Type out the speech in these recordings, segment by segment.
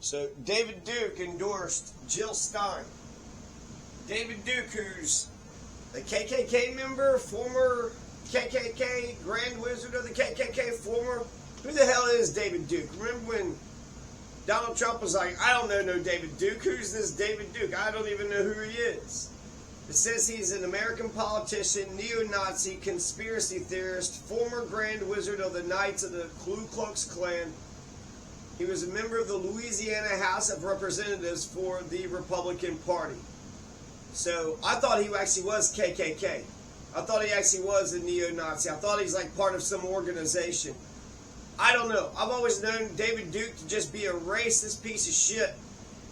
So David Duke endorsed Jill Stein. David Duke, who's a KKK member, former KKK Grand Wizard of the KKK, former. Who the hell is David Duke? Remember when Donald Trump was like, I don't know no David Duke. Who's this David Duke? I don't even know who he is. It says he's an American politician, neo-Nazi, conspiracy theorist, former Grand Wizard of the Knights of the Ku Klux Klan. He was a member of the Louisiana House of Representatives for the Republican Party. So I thought he actually was KKK. I thought he actually was a neo-Nazi. I thought he's like part of some organization. I don't know. I've always known David Duke to just be a racist piece of shit.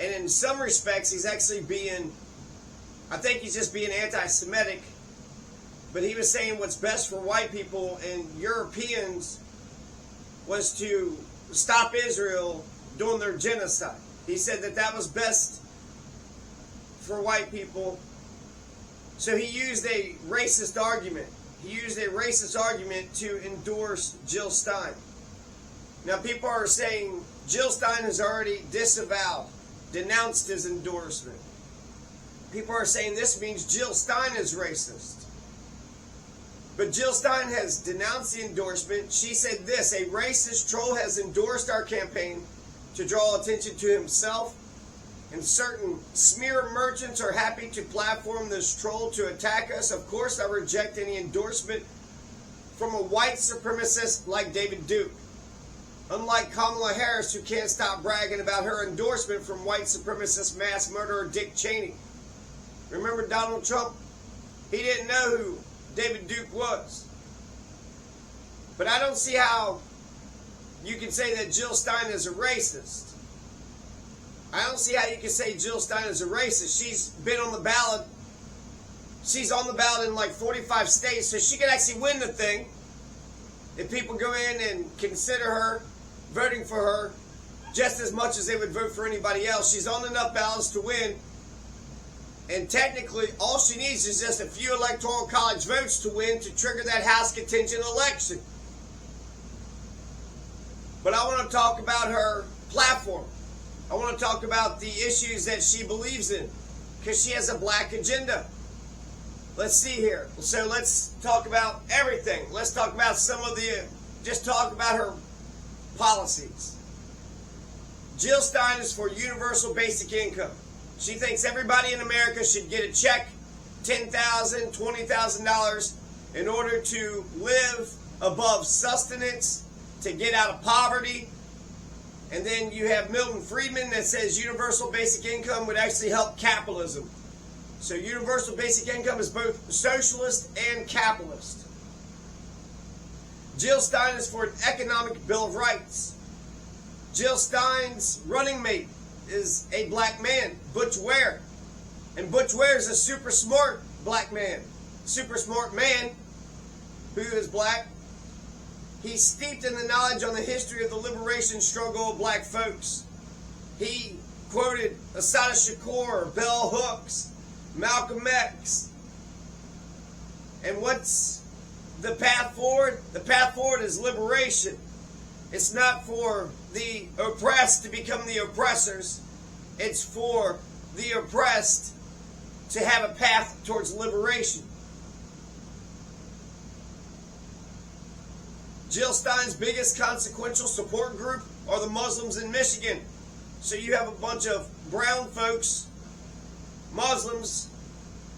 And in some respects, he's actually being, I think he's just being anti-Semitic. But he was saying what's best for white people and Europeans was to stop Israel doing their genocide. He said that that was best for white people. So he used a racist argument. He used a racist argument to endorse Jill Stein. Now people are saying Jill Stein has already disavowed, denounced his endorsement. People are saying this means Jill Stein is racist. But Jill Stein has denounced the endorsement. She said this: a racist troll has endorsed our campaign to draw attention to himself, and certain smear merchants are happy to platform this troll to attack us. Of course, I reject any endorsement from a white supremacist like David Duke. Unlike Kamala Harris, who can't stop bragging about her endorsement from white supremacist mass murderer Dick Cheney. Remember Donald Trump? He didn't know who David Duke was. But I don't see how you can say that Jill Stein is a racist. I don't see how you can say Jill Stein is a racist. She's been on the ballot. She's on the ballot in like 45 states, so she could actually win the thing if people go in and consider her voting for her just as much as they would vote for anybody else. She's on enough ballots to win. And technically, all she needs is just a few electoral college votes to win to trigger that House contingent election. But I want to talk about her platform. I want to talk about the issues that she believes in, because she has a black agenda. Let's see here. So let's talk about everything. Let's talk about just talk about her policies. Jill Stein is for universal basic income. She thinks everybody in America should get a check, $10,000, $20,000, in order to live above sustenance, to get out of poverty. And then you have Milton Friedman that says universal basic income would actually help capitalism. So universal basic income is both socialist and capitalist. Jill Stein is for an economic bill of rights. Jill Stein's running mate is a black man, Butch Ware. And Butch Ware is a super smart black man. Super smart man who is black. He's steeped in the knowledge on the history of the liberation struggle of black folks. He quoted Assata Shakur, Bell Hooks, Malcolm X. And what's the path forward? The path forward is liberation. It's not for the oppressed to become the oppressors. It's for the oppressed to have a path towards liberation. Jill Stein's biggest consequential support group are the Muslims in Michigan. So you have a bunch of brown folks, Muslims,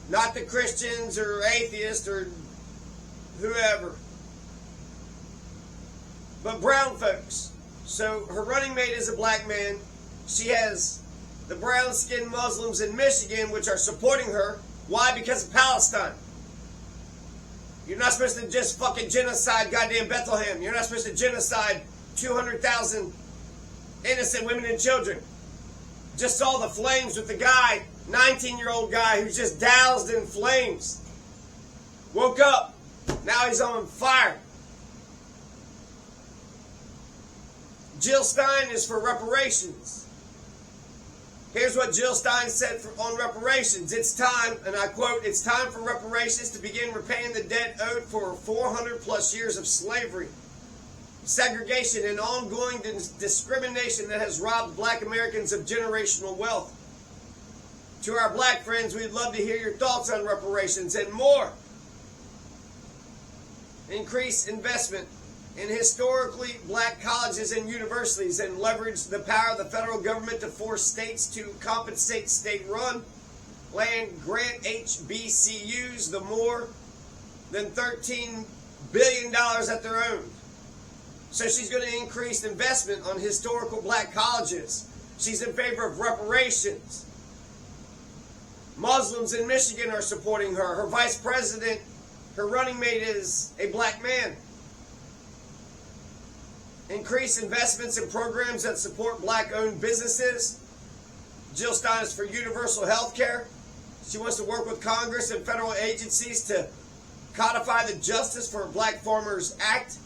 not the Christians or atheists or whoever, but brown folks. So her running mate is a black man. She has the brown-skinned Muslims in Michigan which are supporting her. Why? Because of Palestine. You're not supposed to just fucking genocide goddamn Bethlehem. You're not supposed to genocide 200,000 innocent women and children. Just saw the flames with the guy, 19-year-old guy who's just doused in flames. Woke up. Now he's on fire. Jill Stein is for reparations. Here's what Jill Stein said on reparations. It's time, and I quote, "It's time for reparations to begin repaying the debt owed for 400 plus years of slavery. segregation, and ongoing discrimination that has robbed black Americans of generational wealth. To our black friends, we'd love to hear your thoughts on reparations and more. Increase investment in historically black colleges and universities and leverage the power of the federal government to force states to compensate state-run land grant HBCUs the more than $13 billion that they're owned. So she's going to increase investment on historical black colleges. She's in favor of reparations. Muslims in Michigan are supporting her. Her vice president, her running mate, is a black man. Increase investments in programs that support black-owned businesses. Jill Stein is for universal health care. She wants to work with Congress and federal agencies to codify the Justice for Black Farmers Act.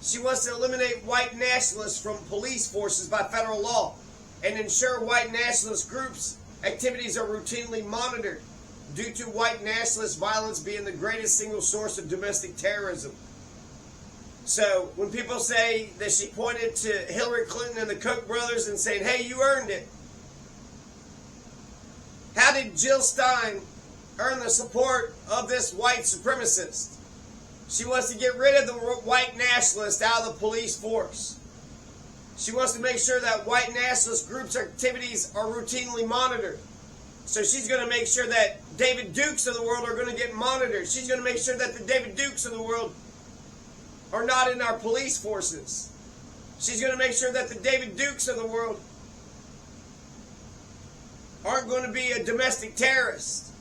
She wants to eliminate white nationalists from police forces by federal law and ensure white nationalist groups' activities are routinely monitored due to white nationalist violence being the greatest single source of domestic terrorism. So when people say that she pointed to Hillary Clinton and the Koch brothers and saying, hey, you earned it. How did Jill Stein earn the support of this white supremacist? She wants to get rid of the white nationalists out of the police force. She wants to make sure that white nationalist groups' activities are routinely monitored. So she's going to make sure that David Dukes of the world are going to get monitored. She's going to make sure that the David Dukes of the world are not in our police forces. She's going to make sure that the David Dukes of the world aren't going to be a domestic terrorist.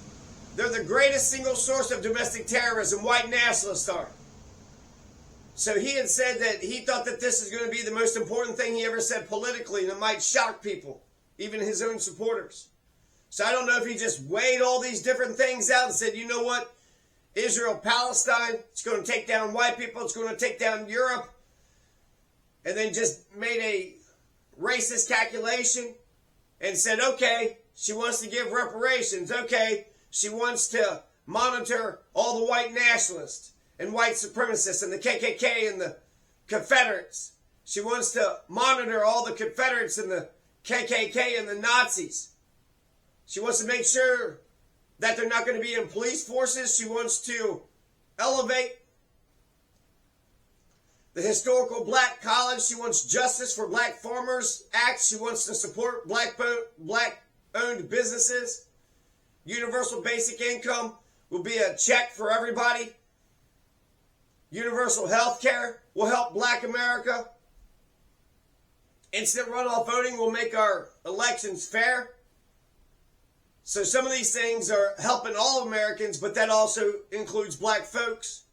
They're the greatest single source of domestic terrorism, white nationalists are. So he had said that he thought that this is going to be the most important thing he ever said politically, and it might shock people, even his own supporters. So I don't know if he just weighed all these different things out and said, you know what, Israel, Palestine, it's going to take down white people, it's going to take down Europe, and then just made a racist calculation and said, okay, she wants to give reparations, okay, she wants to monitor all the white nationalists and white supremacists and the KKK and the Confederates. She wants to monitor all the Confederates and the KKK and the Nazis. She wants to make sure that they're not going to be in police forces. She wants to elevate the historical black college. She wants Justice for Black Farmers Act. She wants to support black-owned businesses. Universal basic income will be a check for everybody. Universal health care will help black America. Instant runoff voting will make our elections fair. So some of these things are helping all Americans, but that also includes black folks.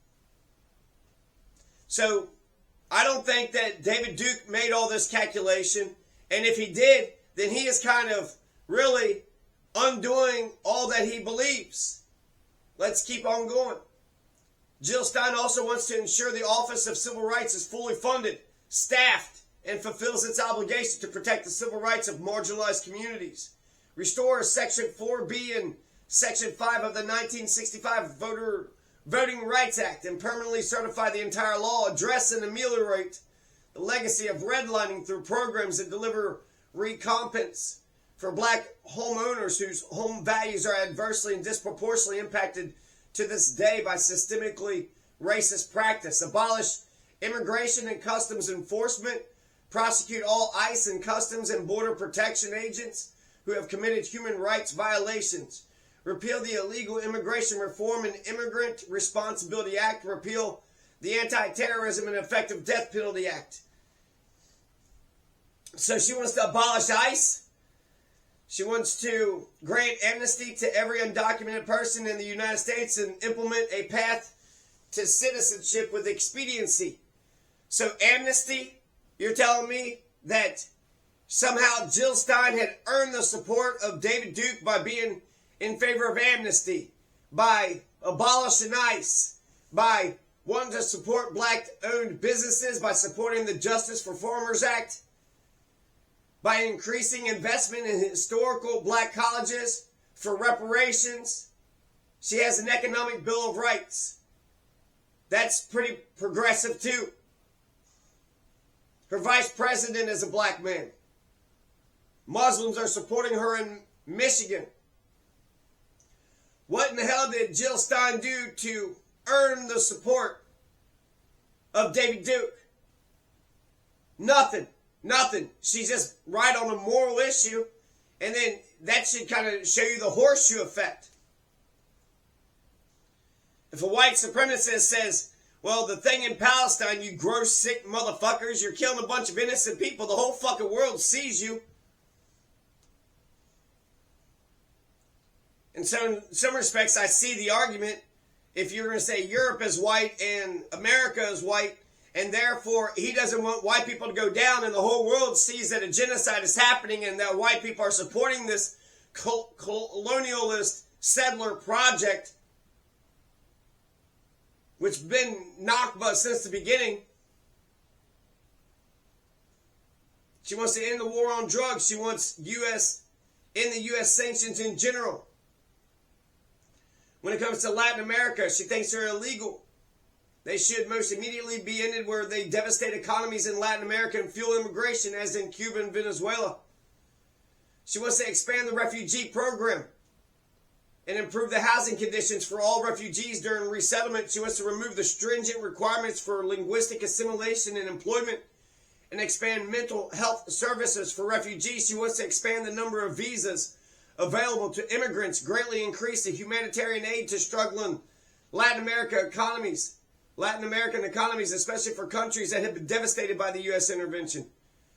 So I don't think that David Duke made all this calculation. And if he did, then he is kind of really undoing all that he believes. Let's keep on going. Jill Stein also wants to ensure the Office of Civil Rights is fully funded, staffed, and fulfills its obligation to protect the civil rights of marginalized communities. Restore Section 4B and Section 5 of the 1965 Voting Rights Act and permanently certify the entire law, address and ameliorate the legacy of redlining through programs that deliver recompense for black homeowners whose home values are adversely and disproportionately impacted to this day by systemically racist practice. Abolish immigration and customs enforcement. Prosecute all ICE and customs and border protection agents who have committed human rights violations. Repeal the Illegal Immigration Reform and Immigrant Responsibility Act. Repeal the Anti-Terrorism and Effective Death Penalty Act. So she wants to abolish ICE. She wants to grant amnesty to every undocumented person in the United States and implement a path to citizenship with expediency. So amnesty, you're telling me that somehow Jill Stein had earned the support of David Duke by being in favor of amnesty, by abolishing ICE, by wanting to support black-owned businesses, by supporting the Justice for Farmers Act, by increasing investment in historical black colleges for reparations. She has an economic bill of rights. That's pretty progressive too. Her vice president is a black man. Muslims are supporting her in Michigan. What in the hell did Jill Stein do to earn the support of David Duke? Nothing. Nothing. She's just right on a moral issue. And then that should kind of show you the horseshoe effect. If a white supremacist says, well, the thing in Palestine, you gross, sick motherfuckers, you're killing a bunch of innocent people, the whole fucking world sees you. And so in some respects, I see the argument. If you're going to say Europe is white and America is white, and therefore he doesn't want white people to go down, and the whole world sees that a genocide is happening and that white people are supporting this colonialist settler project, which has been Nakba since the beginning. She wants to end the war on drugs. She wants end the U.S. sanctions in general. When it comes to Latin America, she thinks they're illegal. They should most immediately be ended where they devastate economies in Latin America and fuel immigration, as in Cuba and Venezuela. She wants to expand the refugee program and improve the housing conditions for all refugees during resettlement. She wants to remove the stringent requirements for linguistic assimilation and employment and expand mental health services for refugees. She wants to expand the number of visas available to immigrants, greatly increase the humanitarian aid to struggling Latin American economies, especially for countries that have been devastated by the U.S. intervention.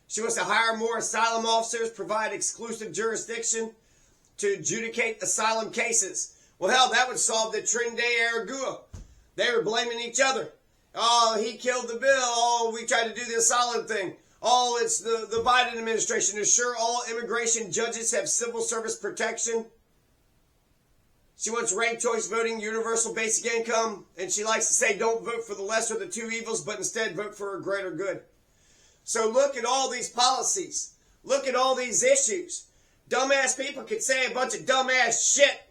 She wants to hire more asylum officers, provide exclusive jurisdiction to adjudicate asylum cases. Well, hell, that would solve the Trin de Aragua. They were blaming each other. Oh, he killed the bill. Oh, we tried to do the asylum thing. Oh, it's the Biden administration. Is sure all immigration judges have civil service protection. She wants ranked choice voting, universal basic income, and she likes to say don't vote for the lesser of the two evils, but instead vote for a greater good. So look at all these policies. Look at all these issues. Dumbass people could say a bunch of dumbass shit.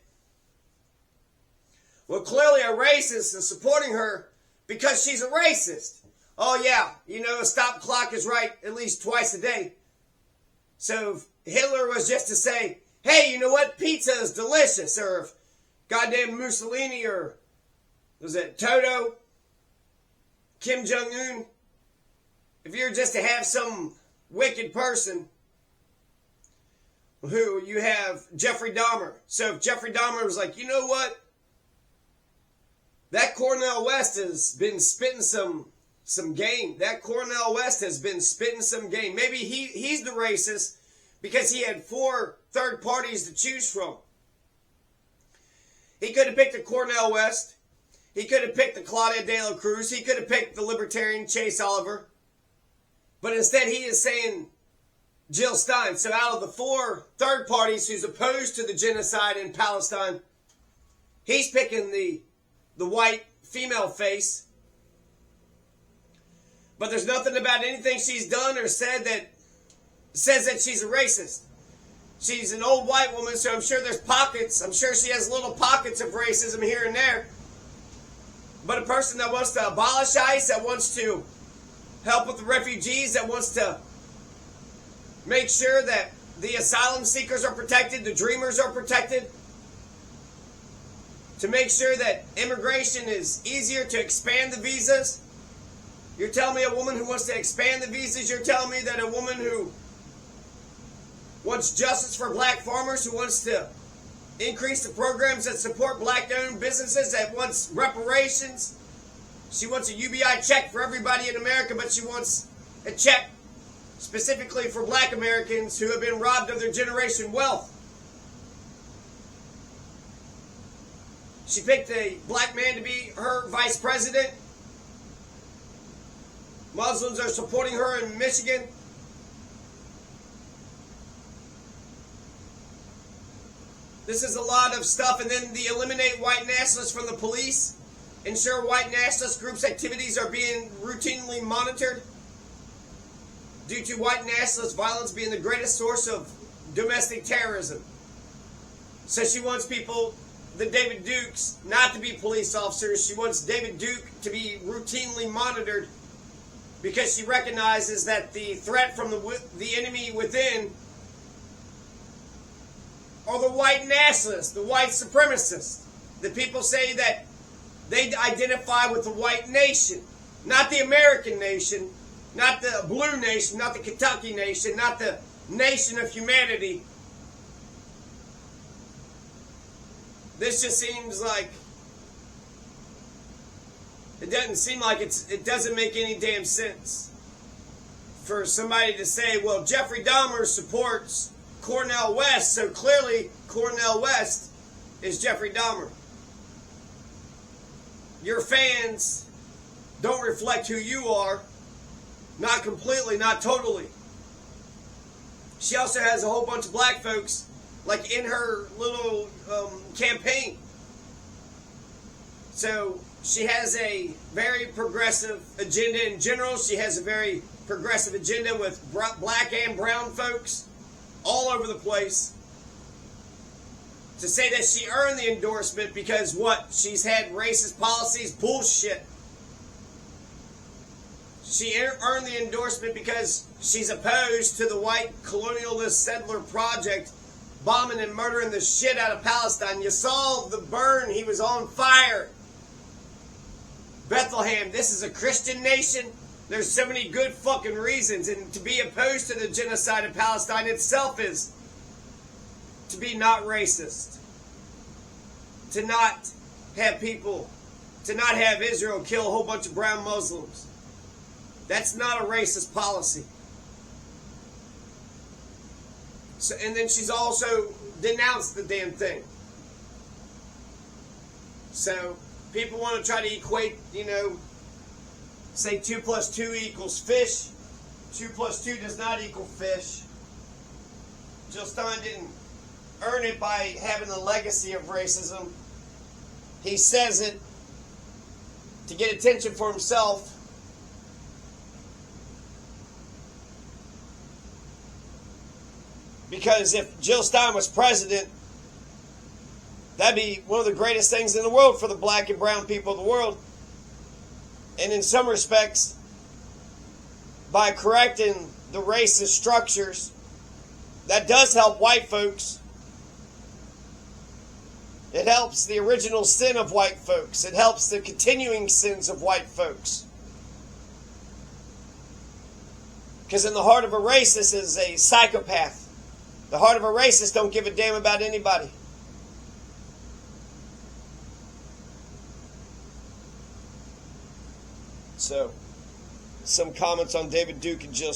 Well, clearly a racist is supporting her because she's a racist. Oh yeah, you know, a stop clock is right at least twice a day. So if Hitler was just to say, hey, you know what, pizza is delicious, or if goddamn Mussolini, or was it Toto, Kim Jong-un, if you're just to have some wicked person, who you have Jeffrey Dahmer. So if Jeffrey Dahmer was like, you know what, that Cornel West has been spitting some game. That Cornel West has been spitting some game. Maybe he's the racist because he had 4 third parties to choose from. He could have picked the Cornel West. He could have picked the Claudia de la Cruz. He could have picked the libertarian Chase Oliver. But instead he is saying Jill Stein. So out of the 4 third parties who's opposed to the genocide in Palestine, he's picking the white female face. But there's nothing about anything she's done or said that says that she's a racist. She's an old white woman, so I'm sure there's pockets. I'm sure she has little pockets of racism here and there. But a person that wants to abolish ICE, that wants to help with the refugees, that wants to make sure that the asylum seekers are protected, the dreamers are protected, to make sure that immigration is easier, to expand the visas. You're telling me a woman who wants to expand the visas? You're telling me that a woman who wants justice for black farmers, who wants to increase the programs that support black-owned businesses, that wants reparations? She wants a UBI check for everybody in America, but she wants a check specifically for black Americans who have been robbed of their generation wealth. She picked a black man to be her vice president. Muslims are supporting her in Michigan. This is a lot of stuff. And then the eliminate white nationalists from the police. Ensure white nationalist groups' activities are being routinely monitored due to white nationalist violence being the greatest source of domestic terrorism. So she wants people, the David Dukes, not to be police officers. She wants David Duke to be routinely monitored because she recognizes that the threat from the enemy within are the white nationalists, the white supremacists. The people say that they identify with the white nation, not the American nation, not the blue nation, not the Kentucky nation, not the nation of humanity. This just seems like, it doesn't seem like it doesn't make any damn sense for somebody to say, well, Jeffrey Dahmer supports Cornel West, so clearly Cornel West is Jeffrey Dahmer. Your fans don't reflect who you are. Not completely, not totally. She also has a whole bunch of black folks, like, in her little campaign. So she has a very progressive agenda in general. She has a very progressive agenda with black and brown folks all over the place. To say that she earned the endorsement because what? She's had racist policies? Bullshit. She earned the endorsement because she's opposed to the white colonialist settler project bombing and murdering the shit out of Palestine. You saw the burn. He was on fire. Bethlehem, this is a Christian nation. There's so many good fucking reasons. And to be opposed to the genocide of Palestine itself is to be not racist. To not have people, to not have Israel kill a whole bunch of brown Muslims. That's not a racist policy. So, and then she's also denounced the damn thing. So people want to try to equate, say 2 + 2 = fish. 2 + 2 does not equal fish. Jill Stein didn't earn it by having a legacy of racism. He says it to get attention for himself. Because if Jill Stein was president, that'd be one of the greatest things in the world for the black and brown people of the world. And in some respects, by correcting the racist structures, that does help white folks. It helps the original sin of white folks. It helps the continuing sins of white folks. Because in the heart of a racist is a psychopath. The heart of a racist don't give a damn about anybody. So, some comments on David Duke and Jill Stein.